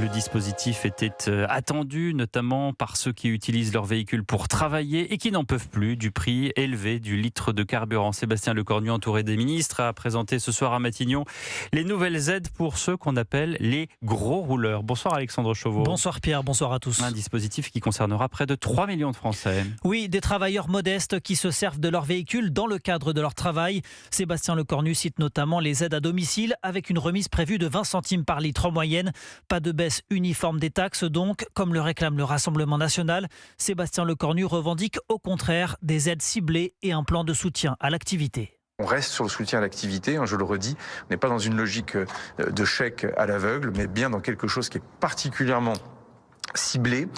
Le dispositif était attendu, notamment par ceux qui utilisent leur véhicule pour travailler et qui n'en peuvent plus du prix élevé du litre de carburant. Sébastien Lecornu, entouré des ministres, a présenté ce soir à Matignon les nouvelles aides pour ceux qu'on appelle les gros rouleurs. Bonsoir Alexandre Chauveau. Bonsoir Pierre, bonsoir à tous. Un dispositif qui concernera près de 3 millions de Français. Oui, des travailleurs modestes qui se servent de leur véhicule dans le cadre de leur travail. Sébastien Lecornu cite notamment les aides à domicile avec une remise prévue de 20 centimes par litre en moyenne. Pas de baisse uniforme des taxes donc, comme le réclame le Rassemblement national. Sébastien Lecornu revendique au contraire des aides ciblées et un plan de soutien à l'activité. On reste sur le soutien à l'activité, je le redis, on n'est pas dans une logique de chèque à l'aveugle, mais bien dans quelque chose qui est particulièrement ciblé.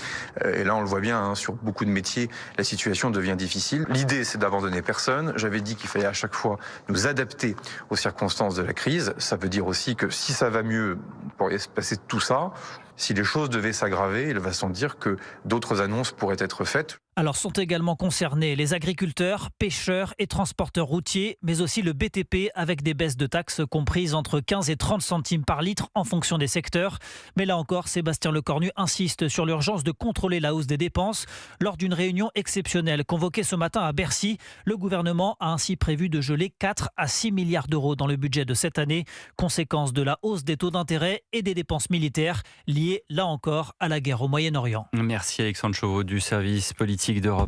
Et là, on le voit bien, sur beaucoup de métiers, la situation devient difficile. L'idée, c'est d'abandonner personne. J'avais dit qu'il fallait à chaque fois nous adapter aux circonstances de la crise. Ça veut dire aussi que si ça va mieux, il pourrait se passer tout ça. Si les choses devaient s'aggraver, il va sans dire que d'autres annonces pourraient être faites. Alors sont également concernés les agriculteurs, pêcheurs et transporteurs routiers, mais aussi le BTP avec des baisses de taxes comprises entre 15 et 30 centimes par litre en fonction des secteurs. Mais là encore, Sébastien Lecornu insiste sur l'urgence de contrôler la hausse des dépenses. Lors d'une réunion exceptionnelle convoquée ce matin à Bercy, le gouvernement a ainsi prévu de geler 4 à 6 milliards d'euros dans le budget de cette année, conséquence de la hausse des taux d'intérêt et des dépenses militaires liées là encore à la guerre au Moyen-Orient. Merci Alexandre Chauveau du service politique d'Europe.